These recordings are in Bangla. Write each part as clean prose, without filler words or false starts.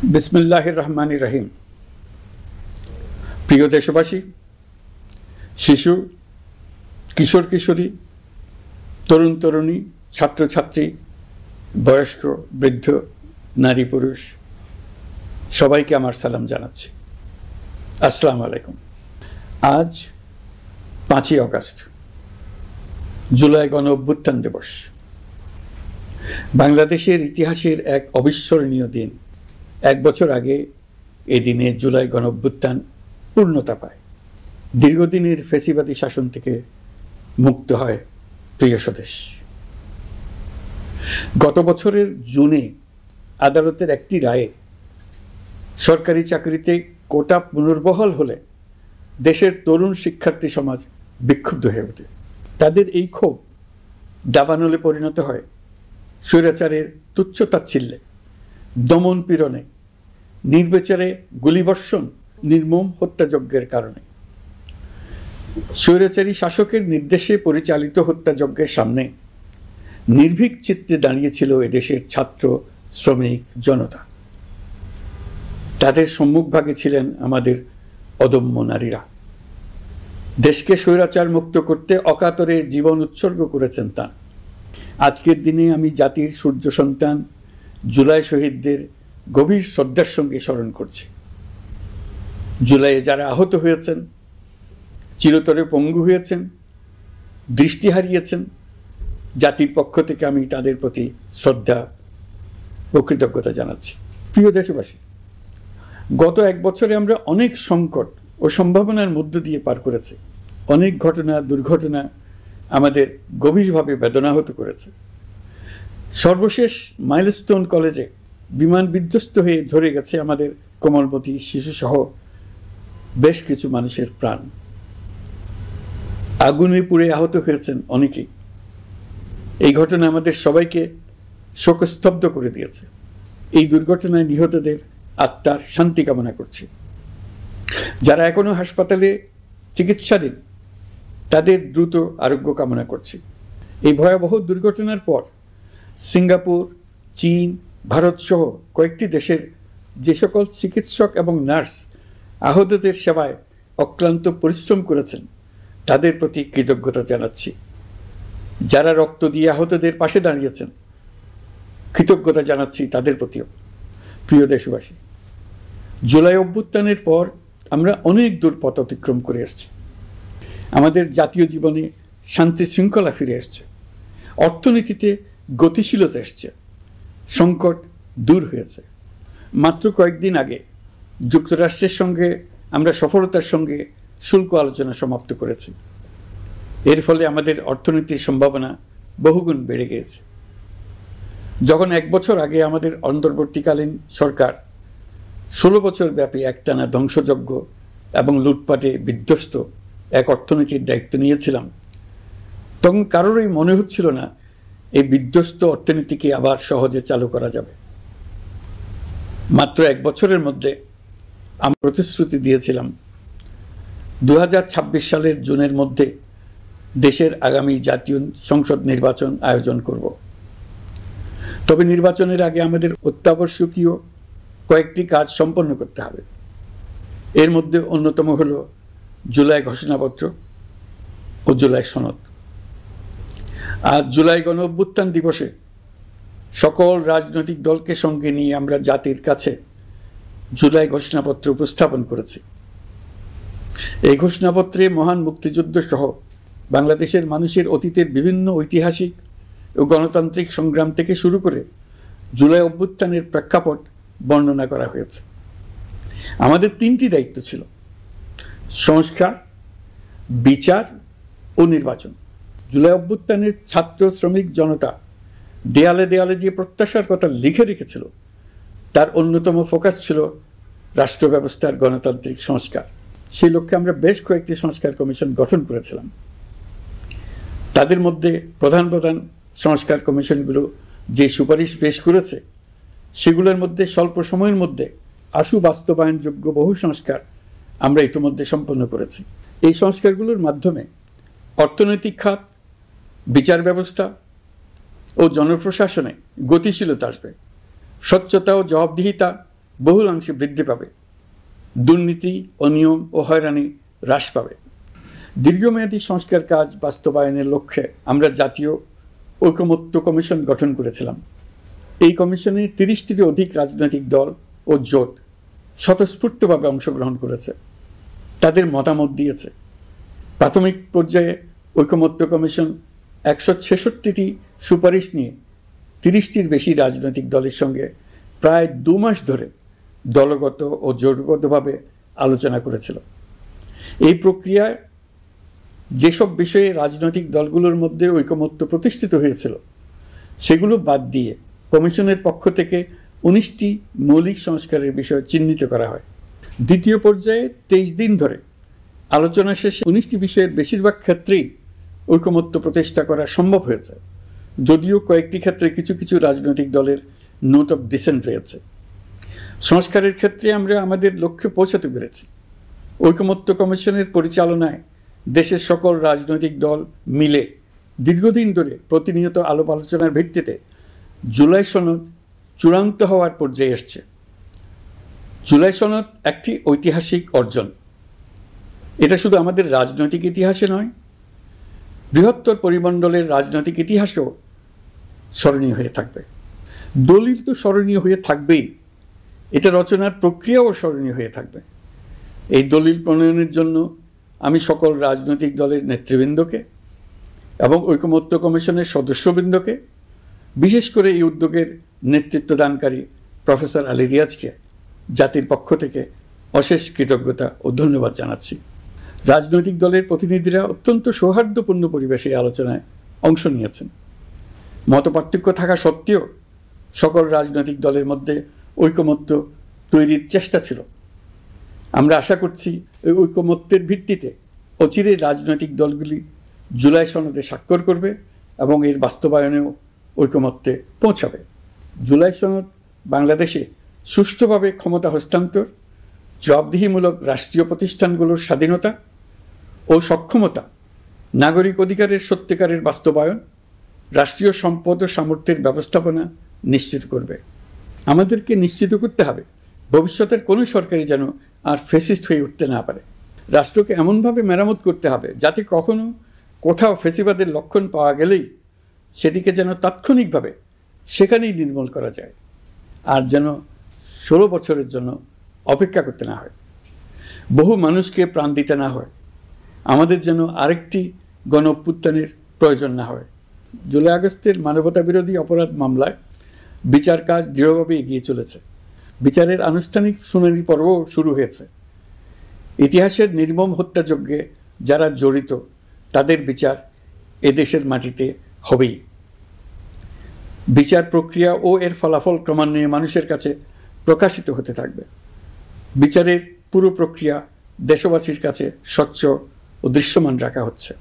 বিসমিল্লাহির রহমানির রহিম। প্রিয় দেশবাসী, শিশু, কিশোর কিশোরী, তরুণ তরুণী, ছাত্রছাত্রী, বয়স্ক, বৃদ্ধ, নারী পুরুষ সবাইকে আমার সালাম জানাচ্ছি। আসসালামু আলাইকুম। আজ 5ই অগাস্ট, জুলাই গণ অভ্যুত্থান দিবস। বাংলাদেশের ইতিহাসের এক অবিস্মরণীয় দিন। 1 বছর আগে এই দিনে জুলাই গণ অভ্যুত্থান পূর্ণতা পায়। দীর্ঘদিনের ফ্যাসিবাদী শাসন থেকে মুক্ত হয় প্রিয় স্বদেশ। গত বছরের জুনে আদালতের একটি রায়ে সরকারি চাকরিতে কোটা পুনর্বহাল হলে দেশের তরুণ শিক্ষার্থী সমাজ বিক্ষুব্ধ হয়ে ওঠে। তাদের এই ক্ষোভ দাবানলে পরিণত হয় স্বৈরাচারের তুচ্ছতাচ্ছিল্যে, দমন পীড়নে, নির্বিচারে গুলিবর্ষণ, নির্মম হত্যাযজ্ঞের কারণে। স্বৈরাচারী শাসকের নির্দেশে পরিচালিত হত্যাযজ্ঞের সামনে নির্ভীক চিত্তে দাঁড়িয়েছিল এদেশের ছাত্র, শ্রমিক, জনতা। তাদের সম্মুখভাগে ছিলেন আমাদের অদম্য নারীরা। দেশকে স্বৈরাচার মুক্ত করতে অকাতরে জীবন উৎসর্গ করেছেন তাঁরা। আজকের দিনে আমি জাতির সূর্য সন্তান জুলাই শহীদদের গভীর শ্রদ্ধার সঙ্গে স্মরণ করছি। জুলাইয়ে যারা আহত হয়েছেন, চিরতরে পঙ্গু হয়েছেন, দৃষ্টি হারিয়েছেন, জাতির পক্ষ থেকে আমি তাদের প্রতি শ্রদ্ধা ও কৃতজ্ঞতা জানাচ্ছি। প্রিয় দেশবাসী, গত 1 বছরে আমরা অনেক সংকট ও সম্ভাবনার মধ্য দিয়ে পার করেছি। অনেক ঘটনা, দুর্ঘটনা আমাদের গভীরভাবে বেদনাহত করেছে। সর্বশেষ মাইলস্টোন কলেজে বিমান বিধ্বস্ত হয়ে ঝরে গেছে আমাদের কোমলমতি শিশুসহ বেশ কিছু মানুষের প্রাণ। আগুনে পুড়ে আহত হয়েছেন অনেকেই। এই ঘটনা আমাদের সবাইকে শোকস্তব্ধ করে দিয়েছে। এই দুর্ঘটনায় নিহতদের আত্মার শান্তি কামনা করছি। যারা এখনো হাসপাতালে চিকিৎসাধীন তাদের দ্রুত আরোগ্য কামনা করছি। এই ভয়াবহ দুর্ঘটনার পর সিঙ্গাপুর, চীন, ভারত সহ কয়েকটি দেশের যে সকল চিকিৎসক এবং নার্স আহতদের সেবায় অক্লান্ত পরিশ্রম করেছেন তাদের প্রতি কৃতজ্ঞতা জানাচ্ছি। যারা রক্ত দিয়ে আহতদের পাশে দাঁড়িয়েছেন কৃতজ্ঞতা জানাচ্ছি তাদের প্রতিও। প্রিয় দেশবাসী, জুলাই অভ্যুত্থানের পর আমরা অনেক দূর পথ অতিক্রম করে এসেছি। আমাদের জাতীয় জীবনে শান্তি শৃঙ্খলা ফিরে এসছে, অর্থনীতিতে গতিশীলতা এসছে, সংকট দূর হয়েছে। মাত্র কয়েকদিন আগে যুক্তরাষ্ট্রের সঙ্গে আমরা সফলতার সঙ্গে শুল্ক আলোচনা সমাপ্ত করেছি। এর ফলে আমাদের অর্থনীতির সম্ভাবনা বহুগুণ বেড়ে গিয়েছে। যখন 1 বছর আগে আমাদের অন্তর্বর্তীকালীন সরকার 16 বছর ব্যাপী একটানা ধ্বংসযজ্ঞ এবং লুটপাটে বিধ্বস্ত এক অর্থনীতির দায়িত্ব নিয়েছিলাম, তখন কারোরই মনে হচ্ছিল না এই বিধ্বস্ত অর্থনীতিকে আবার সহজে চালু করা যাবে। মাত্র 1 বছরের মধ্যে আমরা প্রতিশ্রুতি দিয়েছিলাম 2026 সালের জুনের মধ্যে দেশের আগামী জাতীয় সংসদ নির্বাচন আয়োজন করব। তবে নির্বাচনের আগে আমাদের অত্যাবশ্যকীয় কয়েকটি কাজ সম্পন্ন করতে হবে। এর মধ্যে অন্যতম হল জুলাই ঘোষণাপত্র ও জুলাই সনদ। আজ জুলাই গণ অভ্যুত্থান দিবসে সকল রাজনৈতিক দলকে সঙ্গে নিয়ে আমরা জাতির কাছে জুলাই ঘোষণাপত্র উপস্থাপন করেছি। এই ঘোষণাপত্রে মহান মুক্তিযুদ্ধ সহ বাংলাদেশের মানুষের অতীতের বিভিন্ন ঐতিহাসিক ও গণতান্ত্রিক সংগ্রাম থেকে শুরু করে জুলাই অভ্যুত্থানের প্রেক্ষাপট বর্ণনা করা হয়েছে। আমাদের 3টি দায়িত্ব ছিল: সংস্কার, বিচার ও নির্বাচন। জুলাই অভ্যুত্থানের ছাত্র, শ্রমিক, জনতা দেয়ালে দেয়ালে যে প্রত্যাশার কথা লিখে রেখেছিল তার অন্যতম ফোকাস ছিল রাষ্ট্র ব্যবস্থার গণতান্ত্রিক সংস্কার। সেই লক্ষ্যে আমরা বেশ কয়েকটি সংস্কার কমিশন গঠন করেছিলাম। তাদের মধ্যে প্রধান প্রধান সংস্কার কমিশনগুলো যে সুপারিশ পেশ করেছে সেগুলোর মধ্যে স্বল্প সময়ের মধ্যে আশু বাস্তবায়নযোগ্য বহু সংস্কার আমরা ইতিমধ্যে সম্পন্ন করেছি। এই সংস্কারগুলোর মাধ্যমে অর্থনৈতিক খাত, বিচার ব্যবস্থা ও জনপ্রশাসনে গতিশীলতা আসবে। স্বচ্ছতা ও জবাবদিহিতা বহুলাংশে বৃদ্ধি পাবে, দুর্নীতি, অনিয়ম ও হয়রানি হ্রাস পাবে। দীর্ঘমেয়াদী সংস্কার কাজ বাস্তবায়নের লক্ষ্যে আমরা জাতীয় ঐকমত্য কমিশন গঠন করেছিলাম। এই কমিশনে 30টিরও অধিক রাজনৈতিক দল ও জোট স্বতঃস্ফূর্তভাবে অংশগ্রহণ করেছে, তাদের মতামত দিয়েছে। প্রাথমিক পর্যায়ে ঐকমত্য কমিশন 166টি সুপারিশ নিয়ে 30টির বেশি রাজনৈতিক দলের সঙ্গে প্রায় 2 মাস ধরে দলগত ও জোটগতভাবে আলোচনা করেছিল। এই প্রক্রিয়ায় যেসব বিষয়ে রাজনৈতিক দলগুলোর মধ্যে ঐকমত্য প্রতিষ্ঠিত হয়েছিল সেগুলো বাদ দিয়ে কমিশনের পক্ষ থেকে 19টি মৌলিক সংস্কারের বিষয় চিহ্নিত করা হয়। দ্বিতীয় পর্যায়ে 23 দিন ধরে আলোচনা শেষে 19টি বিষয়ের বেশিরভাগ ক্ষেত্রেই ঐকমত্য প্রতিষ্ঠা করা সম্ভব হয়েছে, যদিও কয়েকটি ক্ষেত্রে কিছু কিছু রাজনৈতিক দলের নোট অফ ডিসেন্ট রয়েছে। সংস্কারের ক্ষেত্রে আমরা আমাদের লক্ষ্যে পৌঁছাতে পেরেছি। ঐকমত্য কমিশনের পরিচালনায় দেশের সকল রাজনৈতিক দল মিলে দীর্ঘদিন ধরে প্রতিনিয়ত আলাপ আলোচনার ভিত্তিতে জুলাই সনদ চূড়ান্ত হওয়ার পর্যায়ে এসছে। জুলাই সনদ একটি ঐতিহাসিক অর্জন। এটা শুধু আমাদের রাজনৈতিক ইতিহাসে নয়, বৃহত্তর পরিমণ্ডলের রাজনৈতিক ইতিহাসেও স্মরণীয় হয়ে থাকবে। দলিল তো স্মরণীয় হয়ে থাকবেই, এটা রচনার প্রক্রিয়াও স্মরণীয় হয়ে থাকবে। এই দলিল প্রণয়নের জন্য আমি সকল রাজনৈতিক দলের নেতৃবৃন্দকে এবং ঐকমত্য কমিশনের সদস্যবৃন্দকে, বিশেষ করে এই উদ্যোগের নেতৃত্ব দানকারী প্রফেসর আলী রিয়াজকে জাতির পক্ষ থেকে অশেষ কৃতজ্ঞতা ও ধন্যবাদ জানাচ্ছি। রাজনৈতিক দলের প্রতিনিধিরা অত্যন্ত সৌহার্দ্যপূর্ণ পরিবেশে আলোচনায় অংশ নিয়েছেন। মতপার্থক্য থাকা সত্ত্বেও সকল রাজনৈতিক দলের মধ্যে ঐকমত্য তৈরির চেষ্টা ছিল। আমরা আশা করছি এই ঐকমত্যের ভিত্তিতে অচিরে রাজনৈতিক দলগুলি জুলাই সনদে স্বাক্ষর করবে এবং এর বাস্তবায়নেও ঐকমত্যে পৌঁছাবে। জুলাই সনদ বাংলাদেশে সুষ্ঠুভাবে ক্ষমতা হস্তান্তর, জবাবদিহিমূলক রাষ্ট্রীয় প্রতিষ্ঠানগুলোর স্বাধীনতা ও সক্ষমতা, নাগরিক অধিকারের সত্যিকারের বাস্তবায়ন, রাষ্ট্রীয় সম্পদ ও সামর্থ্যের ব্যবস্থাপনা নিশ্চিত করবে। আমাদেরকে নিশ্চিত করতে হবে ভবিষ্যতের কোনো সরকারই যেন আর ফ্যাসিস্ট হয়ে উঠতে না পারে। রাষ্ট্রকে এমনভাবে মেরামত করতে হবে যাতে কখনো কোথাও ফ্যাসিবাদের লক্ষণ পাওয়া গেলেই সেটিকে যেন তাৎক্ষণিকভাবে সেখানেই নির্মূল করা যায়, আর যেন 16 বছরের জন্য অপেক্ষা করতে না হয়, বহু মানুষকে প্রাণ দিতে না হয়, আমাদের যেন আরেকটি গণ অভ্যুত্থানের প্রয়োজন না হয়। জুলাই আগস্টের মানবতা বিরোধী অপরাধ মামলায় বিচার কাজ দৃঢ়ভাবে এগিয়ে চলেছে। বিচারের আনুষ্ঠানিক শুনানি পর্বও শুরু হয়েছে। ইতিহাসের নির্মম হত্যাযজ্ঞে যারা জড়িত তাদের বিচার এদেশের মাটিতে হবেই। বিচার প্রক্রিয়া ও এর ফলাফল ক্রমান্বয়ে মানুষের কাছে প্রকাশিত হতে থাকবে। বিচারের পুরো প্রক্রিয়া দেশবাসীর কাছে স্বচ্ছ ও দৃশ্যমান রাখা হচ্ছে।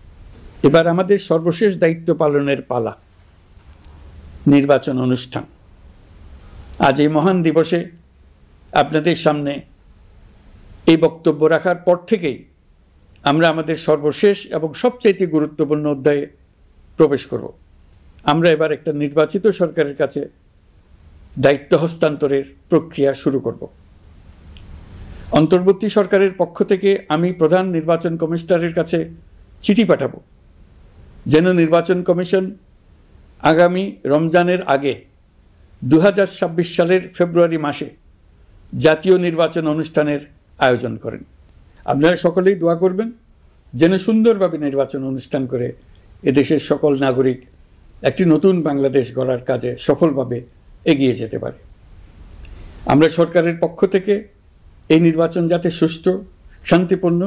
এবার আমাদের সর্বশেষ দায়িত্ব পালনের পালা, নির্বাচন অনুষ্ঠান। আজ এই মহান দিবসে আপনাদের সামনে এই বক্তব্য রাখার পর থেকেই আমরা আমাদের সর্বশেষ এবং সবচাইতে গুরুত্বপূর্ণ অধ্যায়ে প্রবেশ করব। আমরা এবার একটা নির্বাচিত সরকারের কাছে দায়িত্ব হস্তান্তরের প্রক্রিয়া শুরু করব। অন্তর্বর্তী সরকারের পক্ষ থেকে আমি প্রধান নির্বাচন কমিশনারের কাছে চিঠি পাঠাবো যেন নির্বাচন কমিশন আগামী রমজানের আগে 2026 সালের ফেব্রুয়ারি মাসে জাতীয় নির্বাচন অনুষ্ঠানের আয়োজন করেন। আপনারা সকলেই দোয়া করবেন যেন সুন্দরভাবে নির্বাচন অনুষ্ঠান করে এদেশের সকল নাগরিক একটি নতুন বাংলাদেশ গড়ার কাজে সফলভাবে এগিয়ে যেতে পারে। আমরা সরকারের পক্ষ থেকে এই নির্বাচন যাতে সুষ্ঠু, শান্তিপূর্ণ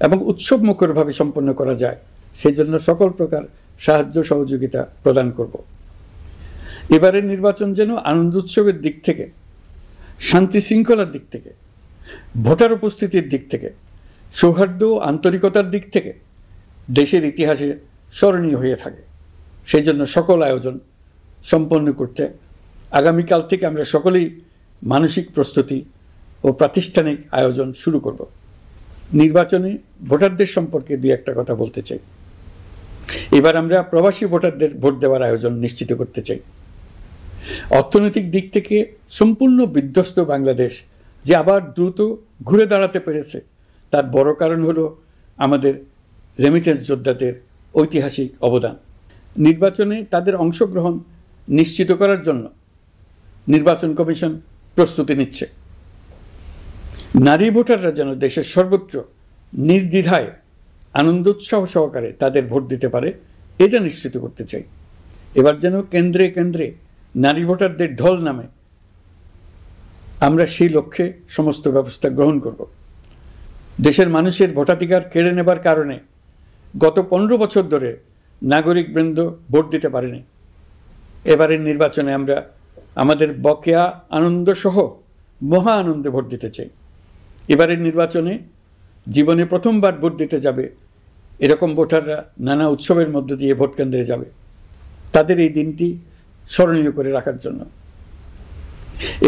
এবং উৎসবমুখরভাবে সম্পন্ন করা যায় সেজন্য সকল প্রকার সাহায্য সহযোগিতা প্রদান করব। এবারের নির্বাচন যেন আনন্দ উৎসবের দিক থেকে, শান্তি শৃঙ্খলার দিক থেকে, ভোটার উপস্থিতির দিক থেকে, সৌহার্দ্য ও আন্তরিকতার দিক থেকে দেশের ইতিহাসে স্মরণীয় হয়ে থাকে। সেই জন্য সকল আয়োজন সম্পন্ন করতে আগামীকাল থেকে আমরা সকলেই মানসিক প্রস্তুতি ও প্রাতিষ্ঠানিক আয়োজন শুরু করব। নির্বাচনে ভোটারদের সম্পর্কে দুই একটা কথা বলতে চাই। এবার আমরা প্রবাসী ভোটারদের ভোট দেওয়ার আয়োজন নিশ্চিত করতে চাই। অর্থনৈতিক দিক থেকে সম্পূর্ণ বিধ্বস্ত বাংলাদেশ যে আবার দ্রুত ঘুরে দাঁড়াতে পেরেছে, তার বড় কারণ হলো আমাদের রেমিটেন্স যোদ্ধাদের ঐতিহাসিক অবদান। নির্বাচনে তাদের অংশগ্রহণ নিশ্চিত করার জন্য নির্বাচন কমিশন প্রস্তুতি নিচ্ছে। নারী ভোটাররা যেন দেশের সর্বত্র নির্দ্বিধায় আনন্দ উৎসাহ সহকারে তাদের ভোট দিতে পারে, এটা নিশ্চিত করতে চাই। এবার যেন কেন্দ্রে কেন্দ্রে নারী ভোটারদের ঢল নামে, আমরা সেই লক্ষ্যে সমস্ত ব্যবস্থা গ্রহণ করব। দেশের মানুষের ভোটাধিকার কেড়ে নেবার কারণে গত 15 বছর ধরে নাগরিকবৃন্দ ভোট দিতে পারেনি। এবারের নির্বাচনে আমরা আমাদের বকেয়া আনন্দ সহ মহা আনন্দে ভোট দিতে চাই। এবারের নির্বাচনে জীবনে প্রথমবার ভোট দিতে যাবে এরকম ভোটাররা নানা উৎসবের মধ্য দিয়ে ভোট কেন্দ্রে যাবে, তাদের এই দিনটি স্মরণীয় করে রাখার জন্য।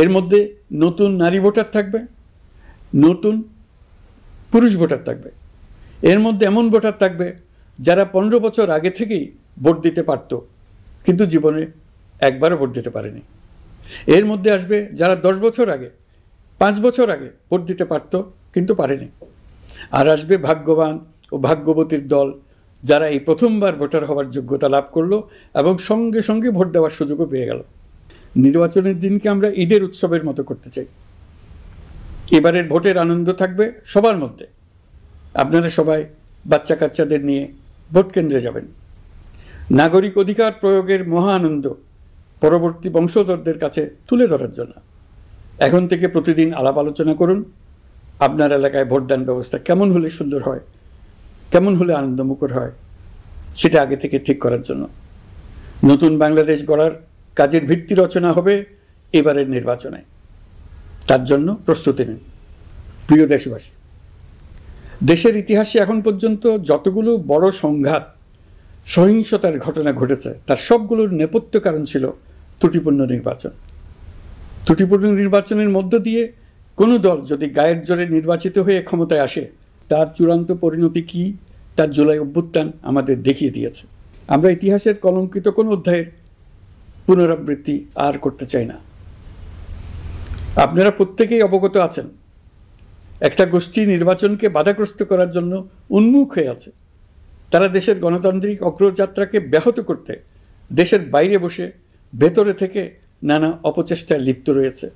এর মধ্যে নতুন নারী ভোটার থাকবে, নতুন পুরুষ ভোটার থাকবে, এর মধ্যে এমন ভোটার থাকবে যারা 15 বছর আগে থেকেই ভোট দিতে পারত কিন্তু জীবনে একবারও ভোট দিতে পারেনি। এর মধ্যে আসবে যারা 10 বছর আগে, 5 বছর আগে ভোট দিতে পারত কিন্তু পারেনি। আর আসবে ভাগ্যবান ও ভাগ্যবতীর দল, যারা এই প্রথমবার ভোটার হওয়ার যোগ্যতা লাভ করলো এবং সঙ্গে সঙ্গে ভোট দেওয়ার সুযোগও পেয়ে গেল। নির্বাচনের দিনকে আমরা ঈদের উৎসবের মতো করতে চাই। এবারের ভোটের আনন্দ থাকবে সবার মধ্যে। আপনারা সবাই বাচ্চা কাচ্চাদের নিয়ে ভোট কেন্দ্রে যাবেন। নাগরিক অধিকার প্রয়োগের মহা আনন্দ পরবর্তী বংশধরদের কাছে তুলে ধরার জন্য এখন থেকে প্রতিদিন আলাপ আলোচনা করুন। আপনার এলাকায় ভোটদান ব্যবস্থা কেমন হলে সুন্দর হয়, কেমন হলে আনন্দমুখর হয়, সেটা আগে থেকে ঠিক করার জন্য। নতুন বাংলাদেশ গড়ার কাজের ভিত্তি রচনা হবে এবারের নির্বাচনে, তার জন্য প্রস্তুতি নিন। প্রিয় দেশবাসী, দেশের ইতিহাসে এখন পর্যন্ত যতগুলো বড় সংঘাত, সহিংসতার ঘটনা ঘটেছে তার সবগুলোর নেপথ্য কারণ ছিল ত্রুটিপূর্ণ নির্বাচন। ত্রুটিপূর্ণ নির্বাচনের মধ্য দিয়ে কোনো দল যদি গায়ের জোরে নির্বাচিত হয়ে ক্ষমতায় আসে, তার চূড়ান্ত পরিণতি কী তার জুলাই অভ্যুত্থান আমাদের দেখিয়ে দিয়েছে। আমরা ইতিহাসের কলঙ্কিত কোনো অধ্যায়ের পুনরাবৃত্তি আর করতে চাই না। আপনারা প্রত্যেকেই অবগত আছেন, একটা গোষ্ঠী নির্বাচনকে বাধাগ্রস্ত করার জন্য উন্মুখ হয়ে আছে। তারা দেশের গণতান্ত্রিক অগ্রযাত্রাকে ব্যাহত করতে দেশের বাইরে বসে ভেতরে থেকে নানা অপচেষ্টায় লিপ্ত রয়েছে।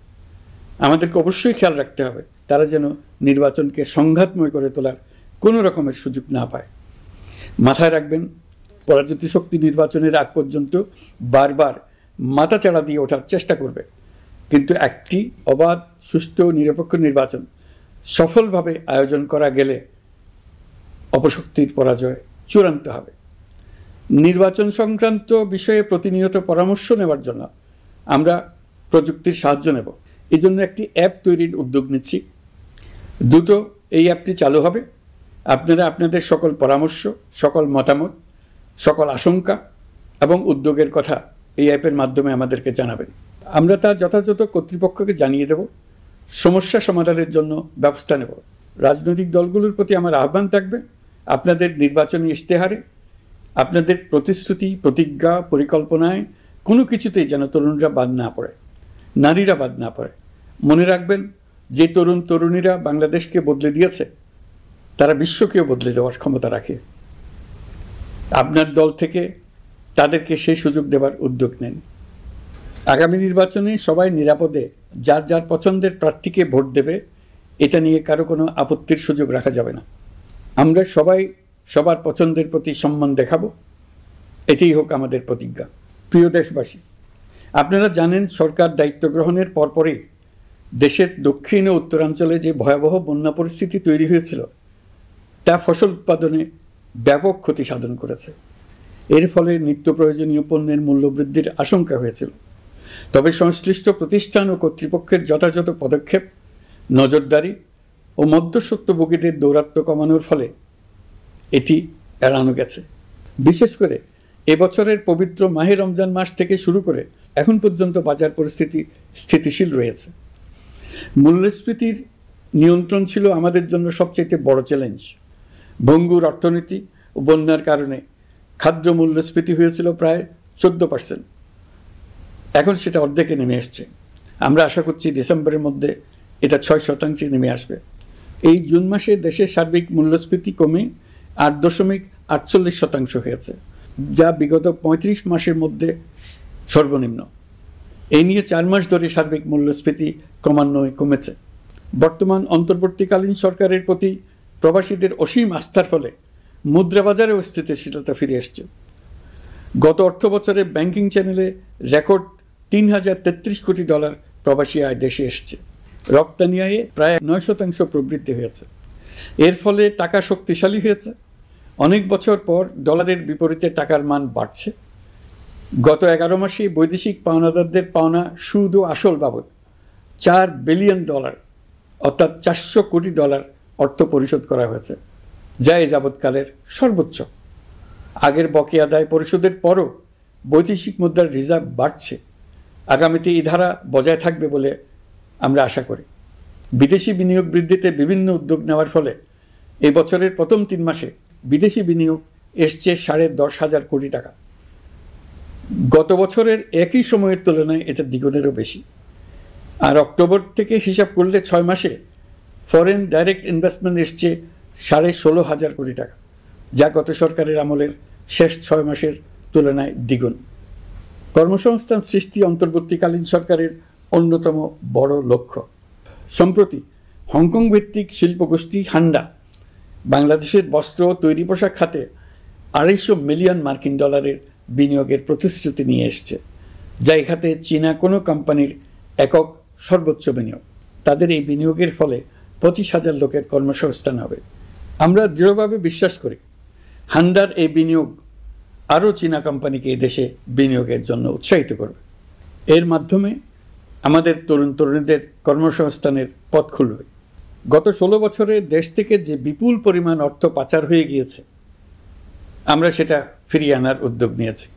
আমাদেরকে অবশ্যই খেয়াল রাখতে হবে তারা যেন নির্বাচনকে সংঘাতময় করে তোলার কোনো রকমের সুযোগ না পায়। মাথায় রাখবেন, পরাজিত শক্তি নির্বাচনের আগ পর্যন্ত বারবার মাথাচাড়া দিয়ে ওঠার চেষ্টা করবে, কিন্তু একটি অবাধ, সুষ্ঠু, নিরপেক্ষ নির্বাচন সফলভাবে আয়োজন করা গেলে অপশক্তির পরাজয় চূড়ান্ত হবে। নির্বাচন সংক্রান্ত বিষয়ে প্রতিনিয়ত পরামর্শ নেওয়ার জন্য আমরা প্রযুক্তির সাহায্য নেব। এই জন্য একটি অ্যাপ তৈরির উদ্যোগ নিচ্ছি। দ্রুত এই অ্যাপটি চালু হবে। আপনারা আপনাদের সকল পরামর্শ, সকল মতামত, সকল আশঙ্কা এবং উদ্যোগের কথা এই অ্যাপের মাধ্যমে আমাদেরকে জানাবেন। আমরা তা যথাযথ কর্তৃপক্ষকে জানিয়ে দেব, সমস্যা সমাধানের জন্য ব্যবস্থা নেব। রাজনৈতিক দলগুলোর প্রতি আমার আহ্বান থাকবে, আপনাদের নির্বাচনী ইশতেহারে, আপনাদের প্রতিশ্রুতি, প্রতিজ্ঞা, পরিকল্পনায় কোনো কিছুতেই যেন তরুণরা বাদ না পড়ে, নারীরা বাদ না পড়ে। মনে রাখবেন, যে তরুণ তরুণীরা বাংলাদেশকে বদলে দিয়েছে তারা বিশ্বকেও বদলে দেওয়ার ক্ষমতা রাখে। আপনার দল থেকে তাদেরকে সেই সুযোগ দেওয়ার উদ্যোগ নেন। আগামী নির্বাচনে সবাই নিরাপদে যার যার পছন্দের প্রার্থীকে ভোট দেবে, এটা নিয়ে কারো কোনো আপত্তির সুযোগ রাখা যাবে না। আমরা সবাই সবার পছন্দের প্রতি সম্মান দেখাবো, এটাই হোক আমাদের প্রতিজ্ঞা। প্রিয় দেশবাসী, আপনারা জানেন সরকার দায়িত্ব গ্রহণের পরপরই দেশের দক্ষিণ ও উত্তরাঞ্চলে যে ভয়াবহ বন্যা পরিস্থিতি তৈরি হয়েছিল তা ফসল উৎপাদনে ব্যাপক ক্ষতি সাধন করেছে। এর ফলে নিত্য প্রয়োজনীয় পণ্যের মূল্যবৃদ্ধির আশঙ্কা হয়েছিল। তবে সংশ্লিষ্ট প্রতিষ্ঠান ও কর্তৃপক্ষের যথাযথ পদক্ষেপ, নজরদারি ও মধ্যস্বত্বভোগীদের দৌরাত্ম্য কমানোর ফলে এটি এড়ানো গেছে। বিশেষ করে এবছরের পবিত্র মাহে রমজান মাস থেকে শুরু করে এখন পর্যন্ত বাজার পরিস্থিতি স্থিতিশীল রয়েছে। মূল্যস্ফীতির নিয়ন্ত্রণ ছিল আমাদের জন্য সবচেয়ে বড় চ্যালেঞ্জ। ভঙ্গুর অর্থনীতি ও বন্যার কারণে খাদ্য মূল্যস্ফীতি হয়েছিল প্রায় 14%। এখন সেটা অর্ধেকে নেমে এসছে। আমরা আশা করছি ডিসেম্বরের মধ্যে এটা 6% নেমে আসবে। এই জুন মাসে দেশের সার্বিক মূল্যস্ফীতি কমে 8.48% হয়েছে, যা বিগত 35 মাসের মধ্যে সর্বনিম্ন। এই নিয়ে 4 মাস ধরে সার্বিক মূল্যস্ফীতি ক্রমান্বয়ে কমেছে। বর্তমান অন্তর্বর্তীকালীন সরকারের প্রতি প্রবাসীদের অসীম আস্থার ফলে মুদ্রাবাজারেও স্থিতিশীলতা ফিরে এসছে। গত অর্থ বছরে ব্যাংকিং চ্যানেলে রেকর্ড $3033 কোটি প্রবাসী আয় দেশে এসছে। রপ্তানি আয়ে প্রায় 9% প্রবৃদ্ধি হয়েছে। এর ফলে টাকা শক্তিশালী হয়েছে। অনেক বছর পর ডলারের বিপরীতে টাকার মান বাড়ছে। গত 11 মাসে বৈদেশিক পাওনাদারদের পাওনা সুদ ও আসল বাবদ $4 বিলিয়ন অর্থাৎ $400 কোটি অর্থ পরিশোধ করা হয়েছে, যা এ যাবৎকালের সর্বোচ্চ। আগের বকেয়া আদায় পরিশোধের পরও বৈদেশিক মুদ্রার রিজার্ভ বাড়ছে। আগামীতে এই ধারা বজায় থাকবে বলে আমরা আশা করি। বিদেশি বিনিয়োগ বৃদ্ধিতে বিভিন্ন উদ্যোগ নেওয়ার ফলে এই বছরের প্রথম 3 মাসে বিদেশি বিনিয়োগ এসছে $10,500 কোটি। গত বছরের একই সময়ের তুলনায় এটা দ্বিগুণেরও বেশি। আর অক্টোবর থেকে হিসাব করলে 6 মাসে ফরেন ডাইরেক্ট ইনভেস্টমেন্ট এসছে $16,500 কোটি, যা গত সরকারের আমলের শেষ 6 মাসের তুলনায় দ্বিগুণ। কর্মসংস্থান সৃষ্টি অন্তর্বর্তীকালীন সরকারের অন্যতম বড় লক্ষ্য। সম্প্রতি হংকং ভিত্তিক শিল্পগোষ্ঠী হান্ডা বাংলাদেশের বস্ত্র ও তৈরি পোশাক খাতে $250 মিলিয়ন বিনিয়োগের প্রতিশ্রুতি নিয়ে এসছে, যা এই খাতে চীনা কোনো কোম্পানির একক সর্বোচ্চ বিনিয়োগ। তাদের এই বিনিয়োগের ফলে 25,000 লোকের কর্মসংস্থান হবে। আমরা দৃঢ়ভাবে বিশ্বাস করি হান্ডার এই বিনিয়োগ আরও চীনা কোম্পানিকে এই দেশে বিনিয়োগের জন্য উৎসাহিত করবে। এর মাধ্যমে আমাদের তরুণ তরুণীদের কর্মসংস্থানের পথ খুলবে। গত 16 বছরে দেশ থেকে যে বিপুল পরিমাণ অর্থ পাচার হয়ে গিয়েছে, আমরা সেটা ফিরিয়ে আনার উদ্যোগ নিয়েছি।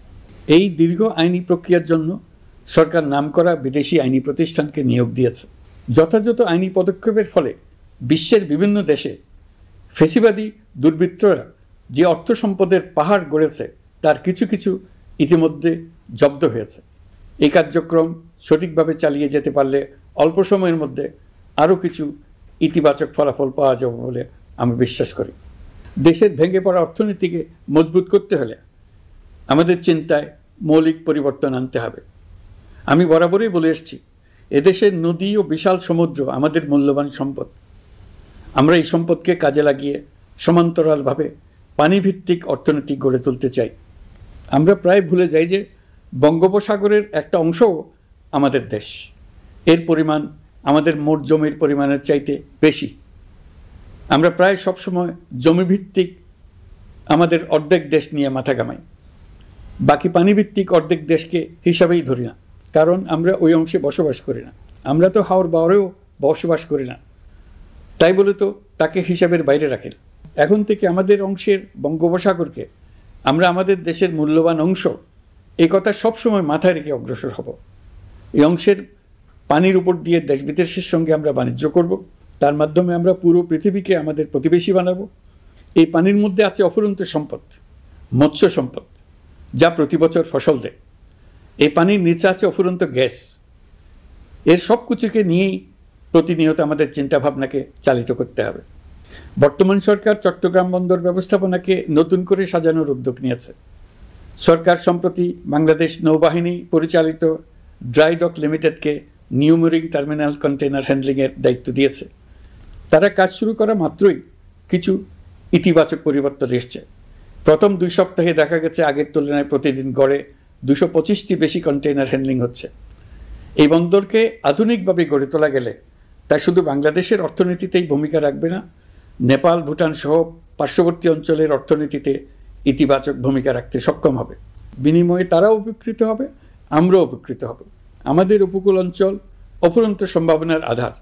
এই দীর্ঘ আইনি প্রক্রিয়ার জন্য সরকার নামকরা বিদেশি আইনি প্রতিষ্ঠানকে নিয়োগ দিয়েছে। যথাযথ আইনি পদক্ষেপের ফলে বিশ্বের বিভিন্ন দেশে ফেসিবাদী দুর্বৃত্তরা যে অর্থ সম্পদের পাহাড় গড়েছে তার কিছু কিছু ইতিমধ্যে জব্দ হয়েছে। এই কার্যক্রম সঠিকভাবে চালিয়ে যেতে পারলে অল্প সময়ের মধ্যে আরও কিছু ইতিবাচক ফলাফল পাওয়া যাবে বলে আমি বিশ্বাস করি। দেশের ভেঙে পড়া অর্থনীতিকে মজবুত করতে হলে আমাদের চিন্তায় মৌলিক পরিবর্তন আনতে হবে। আমি বরাবরই বলে এসেছি, এদেশের নদী ও বিশাল সমুদ্র আমাদের মূল্যবান সম্পদ। আমরা এই সম্পদকে কাজে লাগিয়ে সমান্তরালভাবে পানিভিত্তিক অর্থনীতি গড়ে তুলতে চাই। আমরা প্রায় ভুলে যাই যে বঙ্গোপসাগরের একটা অংশও আমাদের দেশ। এর পরিমাণ আমাদের মোট জমির পরিমাণের চাইতে বেশি। আমরা প্রায় সবসময় জমিভিত্তিক আমাদের অর্ধেক দেশ নিয়ে মাথা ঘামাই, বাকি পানিভিত্তিক অর্ধেক দেশকে হিসাবেই ধরি না, কারণ আমরা ওই অংশে বসবাস করি না। আমরা তো হাওর বাওরেও বসবাস করি না, তাই বলে তো তাকে হিসাবের বাইরে রাখি। এখন থেকে আমাদের অংশের বঙ্গোপসাগরকে আমরা আমাদের দেশের মূল্যবান অংশ, এই কথা সবসময় মাথায় রেখে অগ্রসর হব। এই অংশের পানির উপর দিয়ে দেশ বিদেশের সঙ্গে আমরা বাণিজ্য করব, তার মাধ্যমে আমরা পুরো পৃথিবীকে আমাদের প্রতিবেশী বানাবো। এই পানির মধ্যে আছে অফুরন্ত সম্পদ, মৎস্য সম্পদ, যা প্রতি বছর ফসল দেয়। এই পানির নিচে আছে অফুরন্ত গ্যাস। এর সব কিছুকে নিয়েই প্রতিনিয়ত আমাদের চিন্তাভাবনাকে চালিত করতে হবে। বর্তমান সরকার চট্টগ্রাম বন্দর ব্যবস্থাপনাকে নতুন করে সাজানোর উদ্যোগ নিয়েছে। সরকার সম্প্রতি বাংলাদেশ নৌবাহিনী পরিচালিত ড্রাই ডক লিমিটেডকে নিউ মেরিং টার্মিনাল কন্টেইনার হ্যান্ডলিংয়ের দায়িত্ব দিয়েছে। তারা কাজ শুরু করা মাত্রই কিছু ইতিবাচক পরিবর্তন এসছে। প্রথম 2 সপ্তাহে দেখা গেছে আগের তুলনায় প্রতিদিন গড়ে 225টি বেশি কন্টেইনার হ্যান্ডলিং হচ্ছে। এই বন্দরকে আধুনিকভাবে গড়ে তোলা গেলে তা শুধু বাংলাদেশের অর্থনীতিতেই ভূমিকা রাখবে না, নেপাল, ভুটান সহ পার্শ্ববর্তী অঞ্চলের অর্থনীতিতে ইতিবাচক ভূমিকা রাখতে সক্ষম হবে। বিনিময়ে তারাও উপকৃত হবে, আমরাও উপকৃত হব। আমাদের উপকূল অঞ্চল অফুরন্ত সম্ভাবনার আধার।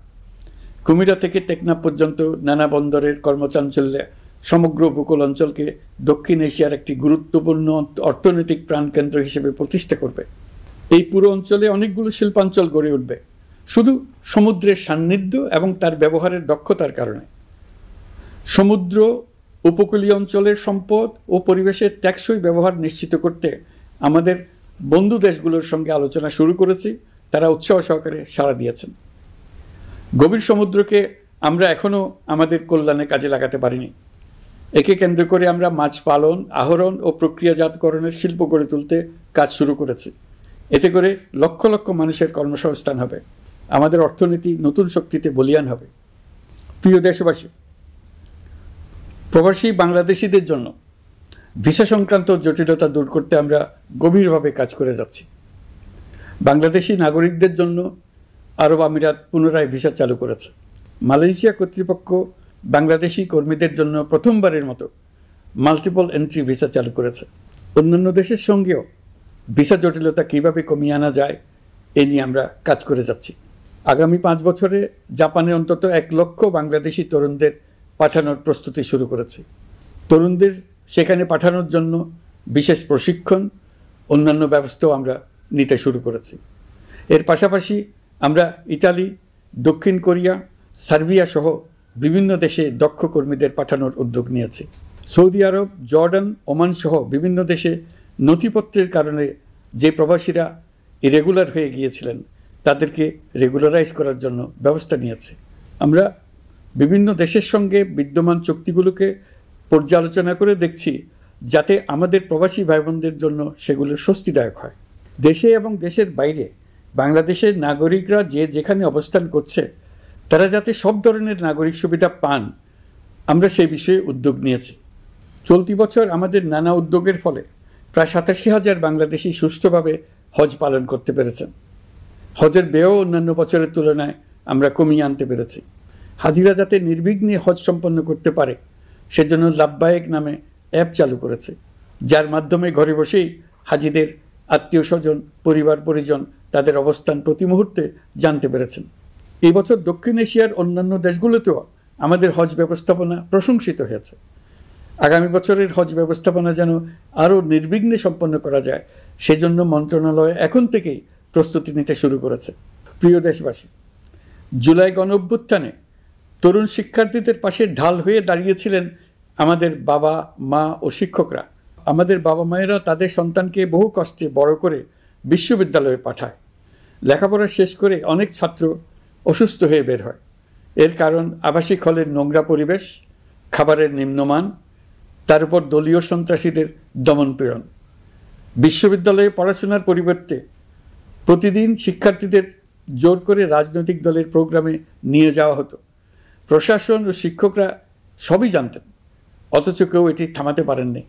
কুমিরা থেকে টেকনাফ পর্যন্ত নানা বন্দরের কর্মচাঞ্চল্যে সমগ্র উপকূল অঞ্চলকে দক্ষিণ এশিয়ার একটি গুরুত্বপূর্ণ অর্থনৈতিক প্রাণকেন্দ্র হিসেবে প্রতিষ্ঠা করবে। এই পুরো অঞ্চলে অনেকগুলো শিল্পাঞ্চল গড়ে উঠবে শুধু সমুদ্রের সান্নিধ্য এবং তার ব্যবহারের দক্ষতার কারণে। সমুদ্র উপকূলীয় অঞ্চলের সম্পদ ও পরিবেশের টেকসই ব্যবহার নিশ্চিত করতে আমাদের বন্ধু দেশগুলোর সঙ্গে আলোচনা শুরু করেছি, তারা উৎসাহ সহকারে সাড়া দিয়েছেন। গভীর সমুদ্রকে আমরা এখনও আমাদের কল্যাণে কাজে লাগাতে পারিনি। একে কেন্দ্র করে আমরা মাছ পালন, আহরণ ও প্রক্রিয়াজাতকরণের শিল্প গড়ে তুলতে কাজ শুরু করেছি। এতে করে লক্ষ লক্ষ মানুষের কর্মসংস্থান হবে, আমাদের অর্থনীতি নতুন শক্তিতে বলীয়ান হবে। প্রিয় দেশবাসী, প্রবাসী বাংলাদেশিদের জন্য ভিসা সংক্রান্ত জটিলতা দূর করতে আমরা গভীরভাবে কাজ করে যাচ্ছি। বাংলাদেশি নাগরিকদের জন্য আরব আমিরাত পুনরায় ভিসা চালু করেছে। মালয়েশিয়া কর্তৃপক্ষ বাংলাদেশি কর্মীদের জন্য প্রথমবারের মতো মাল্টিপল এন্ট্রি ভিসা চালু করেছে। অন্যান্য দেশের সঙ্গেও ভিসা জটিলতা কীভাবে কমিয়ে আনা যায় এ নিয়ে আমরা কাজ করে যাচ্ছি। আগামী 5 বছরে জাপানে অন্তত 1 লক্ষ বাংলাদেশি তরুণদের পাঠানোর প্রস্তুতি শুরু করেছি। তরুণদের সেখানে পাঠানোর জন্য বিশেষ প্রশিক্ষণ, অন্যান্য ব্যবস্থাও আমরা নিতে শুরু করেছি। এর পাশাপাশি আমরা ইতালি, দক্ষিণ কোরিয়া, সার্বিয়া সহ বিভিন্ন দেশে দক্ষ কর্মীদের পাঠানোর উদ্যোগ নিয়েছি। সৌদি আরব, জর্ডান, ওমান সহ বিভিন্ন দেশে নথিপত্রের কারণে যে প্রবাসীরা ইরেগুলার হয়ে গিয়েছিলেন তাদেরকে রেগুলারাইজ করার জন্য ব্যবস্থা নিয়েছে। আমরা বিভিন্ন দেশের সঙ্গে বিদ্যমান চুক্তিগুলোকে পর্যালোচনা করে দেখছি যাতে আমাদের প্রবাসী ভাই বোনদের জন্য সেগুলো স্বস্তিদায়ক হয়। দেশে এবং দেশের বাইরে বাংলাদেশের নাগরিকরা যে যেখানে অবস্থান করছে তারা যাতে সব ধরনের নাগরিক সুবিধা পান, আমরা সেই বিষয়ে উদ্যোগ নিয়েছি। চলতি বছর আমাদের নানা উদ্যোগের ফলে প্রায় 87,000 বাংলাদেশি সুষ্ঠুভাবে হজ পালন করতে পেরেছেন। হজের ব্যয়ও অন্যান্য বছরের তুলনায় আমরা কমিয়ে আনতে পেরেছি। হাজিরা যাতে নির্বিঘ্নে হজ সম্পন্ন করতে পারে সেজন্য লাব্বায়েক নামে অ্যাপ চালু করেছে, যার মাধ্যমে ঘরে বসেই হাজিদের আত্মীয় স্বজন, পরিবার পরিজন তাদের অবস্থান প্রতি মুহূর্তে জানতে পেরেছেন। এই বছর দক্ষিণ এশিয়ার অন্যান্য দেশগুলোতেও আমাদের হজ ব্যবস্থাপনা প্রশংসিত হয়েছে। আগামী বছরের হজ ব্যবস্থাপনা যেন আরও নির্বিঘ্নে সম্পন্ন করা যায় সেজন্য মন্ত্রণালয় এখন থেকেই প্রস্তুতি নিতে শুরু করেছে। প্রিয় দেশবাসী, জুলাই গণঅভ্যুত্থানে তরুণ শিক্ষার্থীদের পাশে ঢাল হয়ে দাঁড়িয়েছিলেন আমাদের বাবা মা ও শিক্ষকরা। আমাদের বাবা মায়েরা তাদের সন্তানকে বহু কষ্টে বড় করে বিশ্ববিদ্যালয়ে পাঠায়। লেখাপড়া শেষ করে অনেক ছাত্র অসুস্থ হয়ে বের হয়। এর কারণ আবাসিক হলের নোংরা পরিবেশ, খাবারের নিম্নমান, তার উপর দলীয় সন্ত্রাসীদের দমনপীড়ন। বিশ্ববিদ্যালয়ে পড়াশোনার পরিবর্তে প্রতিদিন শিক্ষার্থীদের জোর করে রাজনৈতিক দলের প্রোগ্রামে নিয়ে যাওয়া হতো। প্রশাসন ও শিক্ষকরা সবই জানতেন, অথচ কেউ এটি থামাতে পারেননি,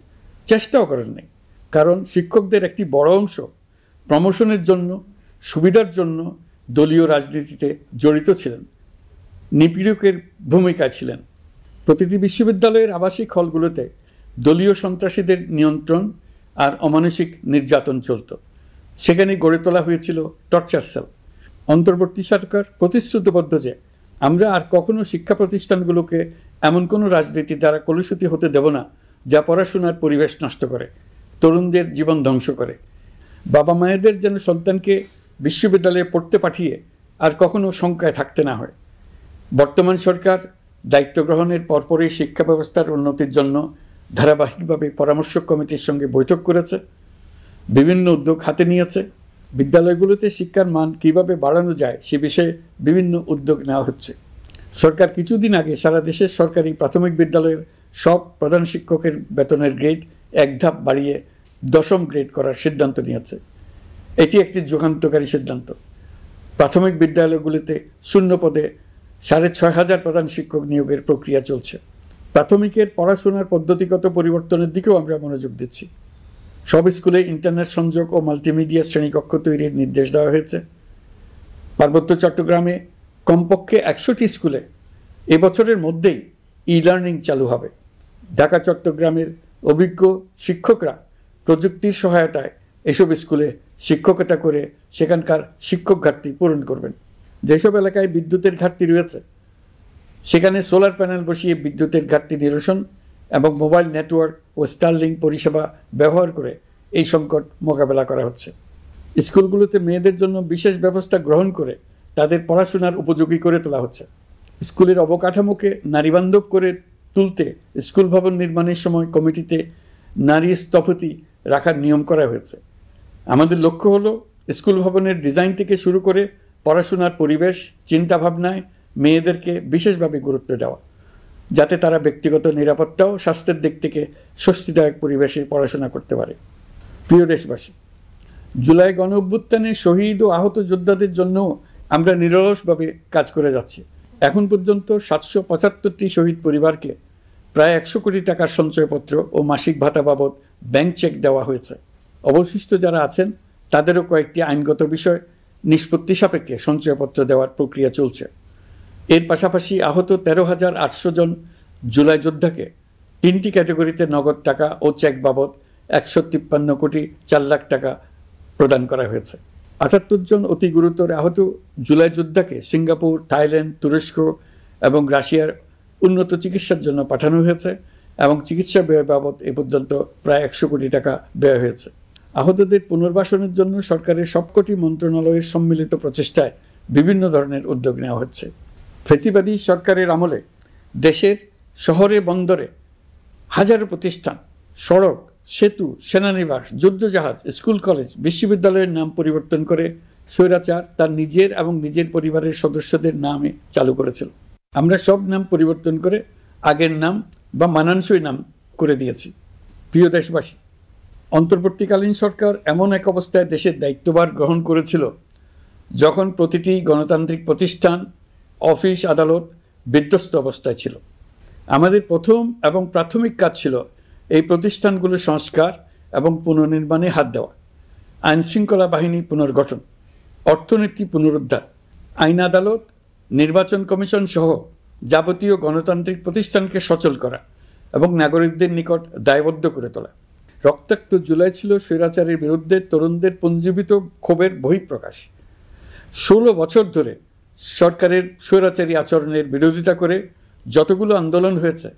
চেষ্টাও করেননি। কারণ শিক্ষকদের একটি বড় অংশ প্রমোশনের জন্য, সুবিধার জন্য দলীয় রাজনীতিতে জড়িত ছিলেন, নিপীড়কের ভূমিকায় ছিলেন। প্রতিটি বিশ্ববিদ্যালয়ের আবাসিক হলগুলোতে দলীয় সন্ত্রাসীদের নিয়ন্ত্রণ আর অমানসিক নির্যাতন চলত। সেখানে গড়ে তোলা হয়েছিল টর্চার সেল। অন্তর্বর্তী সরকার প্রতিশ্রুতিবদ্ধ যে আমরা আর কখনো শিক্ষা প্রতিষ্ঠানগুলোকে এমন কোনো রাজনীতি দ্বারা কলুষিত হতে দেব না যা পড়াশোনার পরিবেশ নষ্ট করে, তরুণদের জীবন ধ্বংস করে। বাবা মায়েদের যেন সন্তানকে বিশ্ববিদ্যালয়ে পড়তে পাঠিয়ে আর কখনো শঙ্কায় থাকতে না হয়। বর্তমান সরকার দায়িত্ব গ্রহণের পরপরই শিক্ষা ব্যবস্থার উন্নতির জন্য ধারাবাহিকভাবে পরামর্শ কমিটির সঙ্গে বৈঠক করেছে, বিভিন্ন উদ্যোগ হাতে নিয়েছে। বিদ্যালয়গুলোতে শিক্ষার মান কীভাবে বাড়ানো যায় সে বিষয়ে বিভিন্ন উদ্যোগ নেওয়া হচ্ছে। সরকার কিছুদিন আগে সারা দেশের সরকারি প্রাথমিক বিদ্যালয়ের সব প্রধান শিক্ষকের বেতনের গ্রেড 1 ধাপ বাড়িয়ে 10ম গ্রেড করার সিদ্ধান্ত নিয়েছে। এটি একটি যুগান্তকারী সিদ্ধান্ত। প্রাথমিক বিদ্যালয়গুলিতে শূন্য পদে 6,500 প্রধান শিক্ষক নিয়োগের প্রক্রিয়া চলছে। প্রাথমিকের পড়াশোনার পদ্ধতিগত পরিবর্তনের দিকেও আমরা মনোযোগ দিচ্ছি। সব স্কুলে ইন্টারনেট সংযোগ ও মাল্টিমিডিয়া শ্রেণীকক্ষ তৈরির নির্দেশ দেওয়া হয়েছে। পার্বত্য চট্টগ্রামে কমপক্ষে 100টি স্কুলে এবছরের মধ্যেই ই-লার্নিং চালু হবে। ঢাকা চট্টগ্রামের অভিজ্ঞ শিক্ষকরা প্রযুক্তির সহায়তায় এসব স্কুলে শিক্ষকতা করে সেখানকার শিক্ষক ঘাটতি পূরণ করবেন। যেসব এলাকায় বিদ্যুতের ঘাটতি রয়েছে সেখানে সোলার প্যানেল বসিয়ে বিদ্যুতের ঘাটতি নিরসন এবং মোবাইল নেটওয়ার্ক ও স্টারলিং পরিষেবা ব্যবহার করে এই সংকট মোকাবেলা করা হচ্ছে। স্কুলগুলোতে মেয়েদের জন্য বিশেষ ব্যবস্থা গ্রহণ করে তাদের পড়াশোনার উপযোগী করে তোলা হচ্ছে। স্কুলের অবকাঠামোকে নারীবান্ধব করে তুলতে স্কুল ভবন নির্মাণের সময় কমিটিতে নারী স্থপতি রাখার নিয়ম করা হয়েছে। আমাদের লক্ষ্য হলো স্কুল ভবনের ডিজাইন থেকে শুরু করে পড়াশোনার পরিবেশ, চিন্তাভাবনায় মেয়েদেরকে বিশেষভাবে গুরুত্ব দেওয়া, যাতে তারা ব্যক্তিগত নিরাপত্তা ও স্বাস্থ্যের দিক থেকে স্বস্তিদায়ক পরিবেশে পড়াশোনা করতে পারে। প্রিয় দেশবাসী, জুলাই গণ অভ্যুত্থানে শহীদ ও আহত যোদ্ধাদের জন্য আমরা নিরলসভাবে কাজ করে যাচ্ছি। এখন পর্যন্ত 775টি শহীদ পরিবারকে প্রায় 100 কোটি টাকার সঞ্চয়পত্র ও মাসিক ভাতা বাবদ ব্যাংক চেক দেওয়া হয়েছে। অবশিষ্ট যারা আছেন তাদেরও কয়েকটি আইনগত বিষয় নিষ্পত্তি সাপেক্ষে সঞ্চয়পত্র দেওয়ার প্রক্রিয়া চলছে। এর পাশাপাশি আহত 13,800 জন জুলাই যোদ্ধাকে 3টি ক্যাটাগরিতে নগদ টাকা ও চেক বাবদ 153 কোটি 4 লাখ টাকা প্রদান করা হয়েছে। 78 জন অতি গুরুতর আহত জুলাই যোদ্ধাকে সিঙ্গাপুর, থাইল্যান্ড, তুরস্ক এবং রাশিয়ার উন্নত চিকিৎসার জন্য পাঠানো হয়েছে এবং চিকিৎসা ব্যয় বাবদ এ পর্যন্ত প্রায় 100 কোটি টাকা ব্যয় হয়েছে। আহতদের পুনর্বাসনের জন্য সরকারের সবকটি মন্ত্রণালয়ের সম্মিলিত প্রচেষ্টায় বিভিন্ন ধরনের উদ্যোগ নেওয়া হচ্ছে। ফ্যাসিবাদী সরকারের আমলে দেশের শহরে বন্দরে হাজারো প্রতিষ্ঠান, সড়ক, সেতু, সেনানিবাস, যুদ্ধজাহাজ, স্কুল, কলেজ, বিশ্ববিদ্যালয়ের নাম পরিবর্তন করে স্বৈরাচার তার নিজের এবং নিজের পরিবারের সদস্যদের নামে চালু করেছিল। আমরা সব নাম পরিবর্তন করে আগের নাম বা মানানসই নাম করে দিয়েছি। প্রিয় দেশবাসী, অন্তর্বর্তীকালীন সরকার এমন এক অবস্থায় দেশের দায়িত্বভার গ্রহণ করেছিল যখন প্রতিটি গণতান্ত্রিক প্রতিষ্ঠান, অফিস, আদালত বিধ্বস্ত অবস্থায় ছিল। আমাদের প্রথম এবং প্রাথমিক কাজ ছিল এই প্রতিষ্ঠানগুলো সংস্কার এবং পুনর্নির্মাণে হাত দেওয়া, আইনশৃঙ্খলা বাহিনী পুনর্গঠন, অর্থনীতি পুনরুদ্ধার, আইন আদালত, নির্বাচন কমিশন সহ যাবতীয় গণতান্ত্রিক প্রতিষ্ঠানকে সচল করা এবং নাগরিকদের নিকট দায়বদ্ধ করে তোলা। রক্তাক্ত জুলাই ছিল স্বৈরাচারের বিরুদ্ধে তরুণদের পুঞ্জীবিত ক্ষোভের বহিঃপ্রকাশ। 16 বছর ধরে সরকারের স্বৈরাচারী আচরণের বিরোধিতা করে যতগুলো আন্দোলন হয়েছে,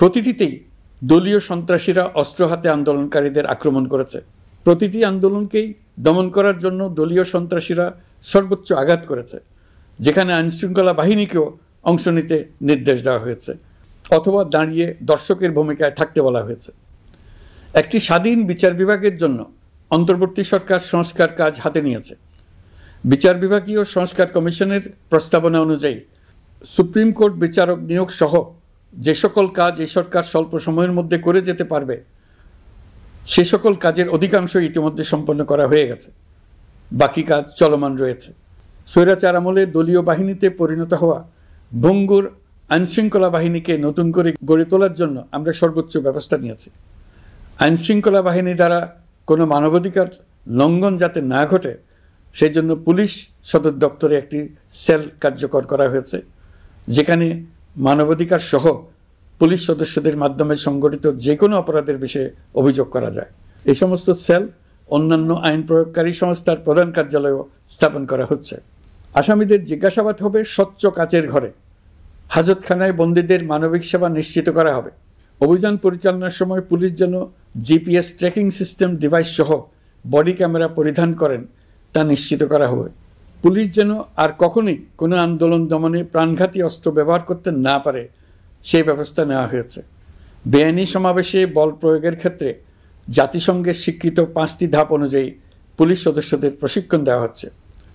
প্রতিটিতেই দলীয় সন্ত্রাসীরা অস্ত্র হাতে আন্দোলনকারীদের আক্রমণ করেছে। প্রতিটি আন্দোলনকেই দমন করার জন্য দলীয় সন্ত্রাসীরা সর্বোচ্চ আঘাত করেছে, যেখানে আইনশৃঙ্খলা বাহিনীকেও অংশ নিতে নির্দেশ দেওয়া হয়েছে অথবা দাঁড়িয়ে দর্শকের ভূমিকায় থাকতে বলা হয়েছে। একটি স্বাধীন বিচার বিভাগের জন্য অন্তর্বর্তী সরকার সংস্কার কাজ হাতে নিয়েছে। বিচার বিভাগীয় সংস্কার কমিশনের প্রস্তাবনা অনুযায়ী সুপ্রিম কোর্ট বিচারক নিয়োগ সহ যে সকল কাজ এই সরকার স্বল্প সময়ের মধ্যে করে যেতে পারবে, সে সকল কাজের অধিকাংশ ইতিমধ্যে সম্পন্ন করা হয়ে গেছে। বাকি কাজ চলমান রয়েছে। স্বৈরাচার আমলে দলীয় বাহিনীতে পরিণত হওয়া ভঙ্গুর আইনশৃঙ্খলা বাহিনীকে নতুন করে গড়ে তোলার জন্য আমরা সর্বোচ্চ ব্যবস্থা নিয়েছি। আইনশৃঙ্খলা বাহিনী দ্বারা কোনো মানবাধিকার লঙ্ঘন যাতে না ঘটে, সেই জন্য পুলিশ সদর দপ্তরে একটি সেল কার্যকর করা হয়েছে, যেখানে মানবাধিকার সহ পুলিশ সদস্যদের মাধ্যমে সংগঠিত যে কোনো অপরাধের বিষয়ে অভিযোগ করা যায়। এই সমস্ত সেল অন্যান্য আইন প্রয়োগকারী সংস্থার প্রধান কার্যালয়ও স্থাপন করা হচ্ছে। আসামিদের জিজ্ঞাসাবাদ হবে স্বচ্ছ কাচের ঘরে। হাজতখানায় বন্দীদের মানবিক সেবা নিশ্চিত করা হবে। অভিযান পরিচালনার সময় পুলিশ যেন জিপিএস ট্র্যাকিং সিস্টেম ডিভাইস সহ বডি ক্যামেরা পরিধান করেন তা নিশ্চিত করা হবে। পুলিশ যেন আর কখনোই কোনো আন্দোলন দমনে প্রাণঘাতী অস্ত্র ব্যবহার করতে না পারে, সেই ব্যবস্থা নেওয়া হয়েছে। বেআইনি সমাবেশে বল প্রয়োগের ক্ষেত্রে জাতিসংঘের স্বীকৃত 5টি ধাপ অনুযায়ী পুলিশ সদস্যদের প্রশিক্ষণ দেওয়া হচ্ছে।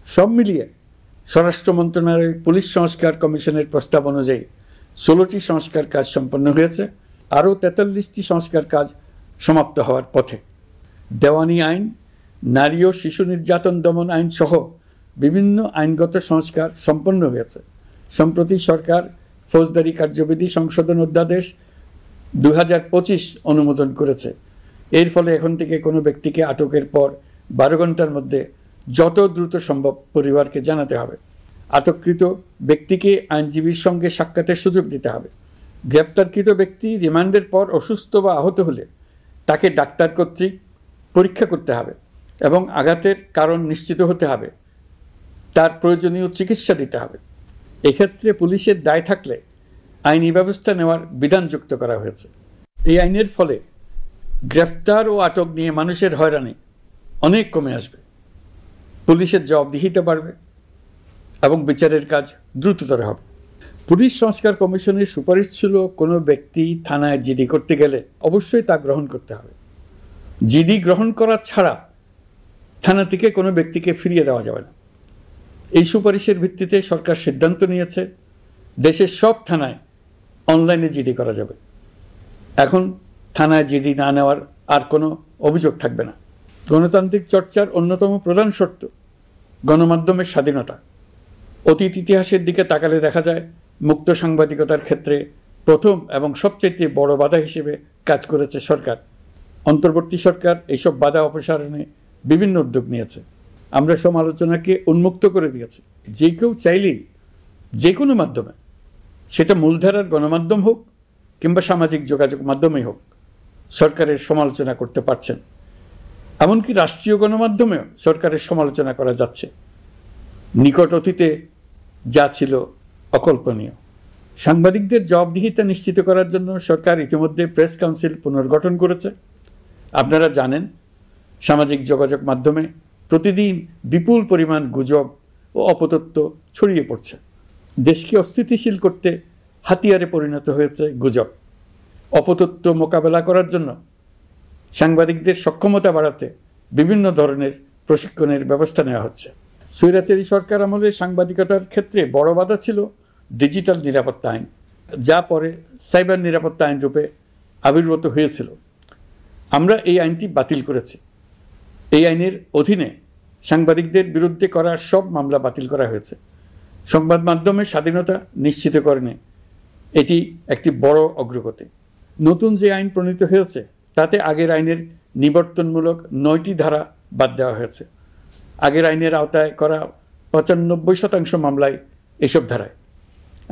সব মিলিয়ে স্বরাষ্ট্র মন্ত্রণালয়ের পুলিশ সংস্কার কমিশনের প্রস্তাব অনুযায়ী 16টি সংস্কার কাজ সম্পন্ন হয়েছে। আরও 43টি সংস্কার কাজ সমাপ্ত হওয়ার পথে। দেওয়ানি আইন, নারী ও শিশু নির্যাতন দমন আইন সহ বিভিন্ন আইনগত সংস্কার সম্পন্ন হয়েছে। সম্প্রতি সরকার ফৌজদারি কার্যবিধি সংশোধন অধ্যাদেশ 2025 অনুমোদন করেছে। এর ফলে এখন থেকে কোনো ব্যক্তিকে আটকের পর 12 ঘন্টার মধ্যে যত দ্রুত সম্ভব পরিবারকে জানাতে হবে। আটককৃত ব্যক্তিকে আইনজীবীর সঙ্গে সাক্ষাতের সুযোগ দিতে হবে। গ্রেপ্তারকৃত ব্যক্তি রিমান্ডের পর অসুস্থ বা আহত হলে তাকে ডাক্তার কর্তৃক পরীক্ষা করতে হবে এবং আঘাতের কারণ নিশ্চিত হতে হবে। তার প্রয়োজনীয় চিকিৎসা দিতে হবে। এক্ষেত্রে পুলিশের দায় থাকলে আইনি ব্যবস্থা নেওয়ার বিধান যুক্ত করা হয়েছে। এই আইনের ফলে গ্রেফতার ও আটক নিয়ে মানুষের হয়রানি অনেক কমে আসবে, পুলিশের জবাবদিহিতা বাড়বে এবং বিচারের কাজ দ্রুততর হবে। পুলিশ সংস্কার কমিশনের সুপারিশ ছিল কোনো ব্যক্তি থানায় জিডি করতে গেলে অবশ্যই তা গ্রহণ করতে হবে। জিডি গ্রহণ করা ছাড়া থানা থেকে কোনো ব্যক্তিকে ফিরিয়ে দেওয়া যাবে না। এই সুপারিশের ভিত্তিতে সরকার সিদ্ধান্ত নিয়েছে দেশের সব থানায় অনলাইনে জিডি করা যাবে। এখন থানায় জিডি না নেওয়ার আর কোনো অভিযোগ থাকবে না। গণতান্ত্রিক চর্চার অন্যতম প্রধান শর্ত গণমাধ্যমের স্বাধীনতা। অতীত ইতিহাসের দিকে তাকালে দেখা যায় মুক্ত সাংবাদিকতার ক্ষেত্রে প্রথম এবং সবচেয়ে বড় বাধা হিসেবে কাজ করেছে সরকার। অন্তর্বর্তী সরকার এইসব বাধা অপসারণে বিভিন্ন উদ্যোগ নিয়েছে। আমরা সমালোচনাকে উন্মুক্ত করে দিয়েছি। যে কেউ চাইলেই যে কোনো মাধ্যমে, সেটা মূলধারার গণমাধ্যম হোক কিংবা সামাজিক যোগাযোগ মাধ্যমেই হোক, সরকারের সমালোচনা করতে পারছেন। এমনকি রাষ্ট্রীয় গণমাধ্যমেও সরকারের সমালোচনা করা যাচ্ছে। নিকট অতীতে যা ছিল অকল্পনীয়। সাংবাদিকদের জবাবদিহিতা নিশ্চিত করার জন্য সরকার ইতিমধ্যে প্রেস কাউন্সিল পুনর্গঠন করেছে। আপনারা জানেন, সামাজিক যোগাযোগ মাধ্যমে প্রতিদিন বিপুল পরিমাণ গুজব ও অপতথ্য ছড়িয়ে পড়ছে। দেশকে অস্থিতিশীল করতে হাতিয়ারে পরিণত হয়েছে গুজব। অপতথ্য মোকাবেলা করার জন্য সাংবাদিকদের সক্ষমতা বাড়াতে বিভিন্ন ধরনের প্রশিক্ষণের ব্যবস্থা নেওয়া হচ্ছে। স্বৈরাচারী সরকার আমলে সাংবাদিকতার ক্ষেত্রে বড় বাধা ছিল ডিজিটাল নিরাপত্তা আইন, যা পরে সাইবার নিরাপত্তা আইন রূপে আবির্ভূত হয়েছিল। আমরা এই আইনটি বাতিল করেছি। এই আইনের অধীনে সাংবাদিকদের বিরুদ্ধে করা সব মামলা বাতিল করা হয়েছে। সংবাদ মাধ্যমের স্বাধীনতা নিশ্চিতকরণে এটি একটি বড় অগ্রগতি। নতুন যে আইন প্রণীত হয়েছে তাতে আগের আইনের নিবর্তনমূলক 9টি ধারা বাদ দেওয়া হয়েছে। আগের আইনের আওতায় করা 95% মামলায় এসব ধারায়।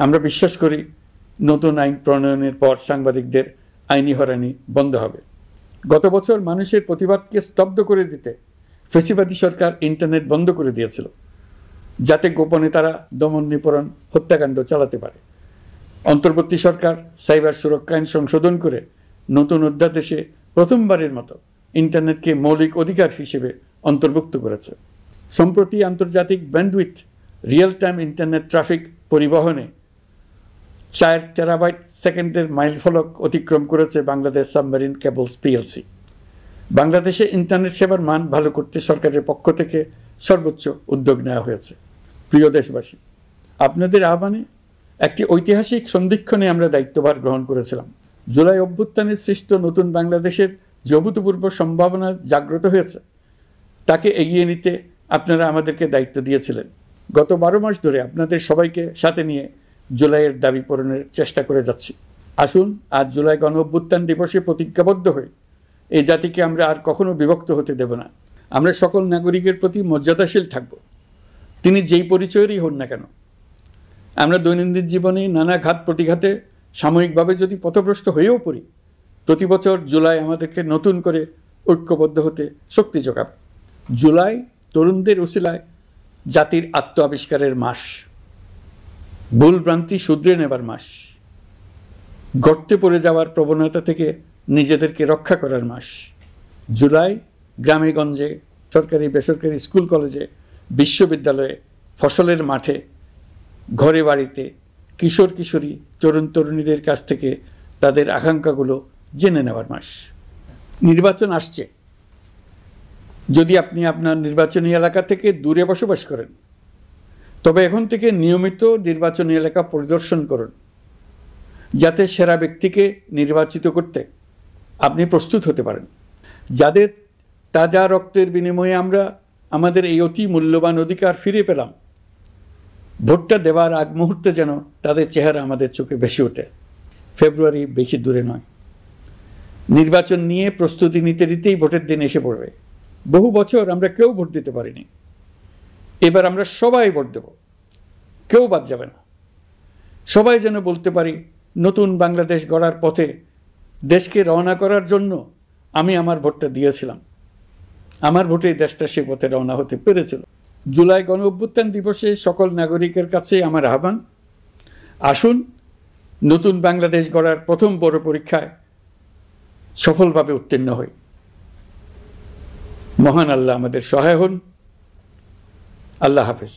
আমরা বিশ্বাস করি নতুন আইন প্রণয়নের পর সাংবাদিকদের আইনি হয়রানি বন্ধ হবে। গত বছর মানুষের প্রতিবাদকে স্তব্ধ করে দিতে ফ্যাসিবাদী সরকার ইন্টারনেট বন্ধ করে দিয়েছিল, যাতে গোপনে তারা দমন নিপীড়ন হত্যাকাণ্ড চালাতে পারে। অন্তর্বর্তী সরকার সাইবার সুরক্ষা আইন সংশোধন করে নতুন অধ্যাদেশে প্রথমবারের মতো ইন্টারনেটকে মৌলিক অধিকার হিসেবে অন্তর্ভুক্ত করেছে। সম্প্রতি আন্তর্জাতিক bandwidth real time internet traffic পরিবহনে 4 টেরাবাইট সেকেন্ডের মাইলফলক অতিক্রম করেছে বাংলাদেশ সাবমেরিন কেবলস পিএলসি। বাংলাদেশে ইন্টারনেট সেবার মান ভালো করতে সরকারের পক্ষ থেকে সর্বোচ্চ উদ্যোগ নেওয়া হয়েছে। প্রিয় দেশবাসী, আপনাদের আহ্বানে একটি ঐতিহাসিক সন্ধিক্ষণে আমরা দায়িত্বভার গ্রহণ করেছিলাম। জুলাই অভ্যুত্থানের সৃষ্ট নতুন বাংলাদেশের যে অভূতপূর্ব সম্ভাবনা জাগ্রত হয়েছে, তাকে এগিয়ে নিতে আপনারা আমাদেরকে দায়িত্ব দিয়েছিলেন। গত 12 মাস ধরে আপনাদের সবাইকে সাথে নিয়ে জুলাইয়ের দাবি পূরণের চেষ্টা করে যাচ্ছি। আসুন আজ জুলাই গণ অভ্যুত্থান দিবসে প্রতিজ্ঞাবদ্ধ হই এই জাতিকে আমরা আর কখনো বিভক্ত হতে দেব না। আমরা সকল নাগরিকের প্রতি মর্যাদাশীল থাকব, তিনি যেই পরিচয়েরই হন না কেন। আমরা দৈনন্দিন জীবনে নানা ঘাত প্রতিঘাতে সাময়িকভাবে যদি পথভ্রষ্ট হয়েও পড়ি, প্রতি বছর জুলাই আমাদেরকে নতুন করে ঐক্যবদ্ধ হতে শক্তি যোগাবে। জুলাই তরুণদের উসিলায় জাতির আত্ম আবিষ্কারের মাস, ভুলভ্রান্তি শুধরে নেবার মাস, গর্তে পড়ে যাওয়ার প্রবণতা থেকে নিজেদেরকে রক্ষা করার মাস। জুলাই গ্রামে গঞ্জে, সরকারি বেসরকারি স্কুল কলেজে, বিশ্ববিদ্যালয়ে, ফসলের মাঠে, ঘরে বাড়িতে কিশোর কিশোরী তরুণ তরুণীদের কাছ থেকে তাদের আকাঙ্ক্ষাগুলো জেনে নেওয়ার মাস। নির্বাচন আসছে। যদি আপনি আপনার নির্বাচনী এলাকা থেকে দূরে বসবাস করেন, তবে এখন থেকে নিয়মিত নির্বাচনী এলাকা পরিদর্শন করুন, যাতে সেরা ব্যক্তিকে নির্বাচিত করতে আপনি প্রস্তুত হতে পারেন। যাদের তাজা রক্তের বিনিময়ে আমরা আমাদের এই অতি মূল্যবান অধিকার ফিরে পেলাম, ভোটটা দেওয়ার আগ মুহূর্তে যেন তাদের চেহারা আমাদের চোখে ভেসে ওঠে। ফেব্রুয়ারি বেশি দূরে নয়। নির্বাচন নিয়ে প্রস্তুতি নিতে নিতেই ভোটের দিন এসে পড়বে। বহু বছর আমরা কেউ ভোট দিতে পারিনি। এবার আমরা সবাই ভোট দেব, কেউ বাদ যাবে না। সবাই যেন বলতে পারি, নতুন বাংলাদেশ গড়ার পথে দেশকে রওনা করার জন্য আমি আমার ভোটটা দিয়েছিলাম। আমার ভোটেই দেশটা সে পথে রওনা হতে পেরেছিল। জুলাই গণ অভ্যুত্থান দিবসে সকল নাগরিকের কাছে আমার আহ্বান, আসুন নতুন বাংলাদেশ গড়ার প্রথম বড় পরীক্ষায় সফলভাবে উত্তীর্ণ হই। মহান আল্লাহ আমাদের সহায় হন। আল্লাহ হাফেজ।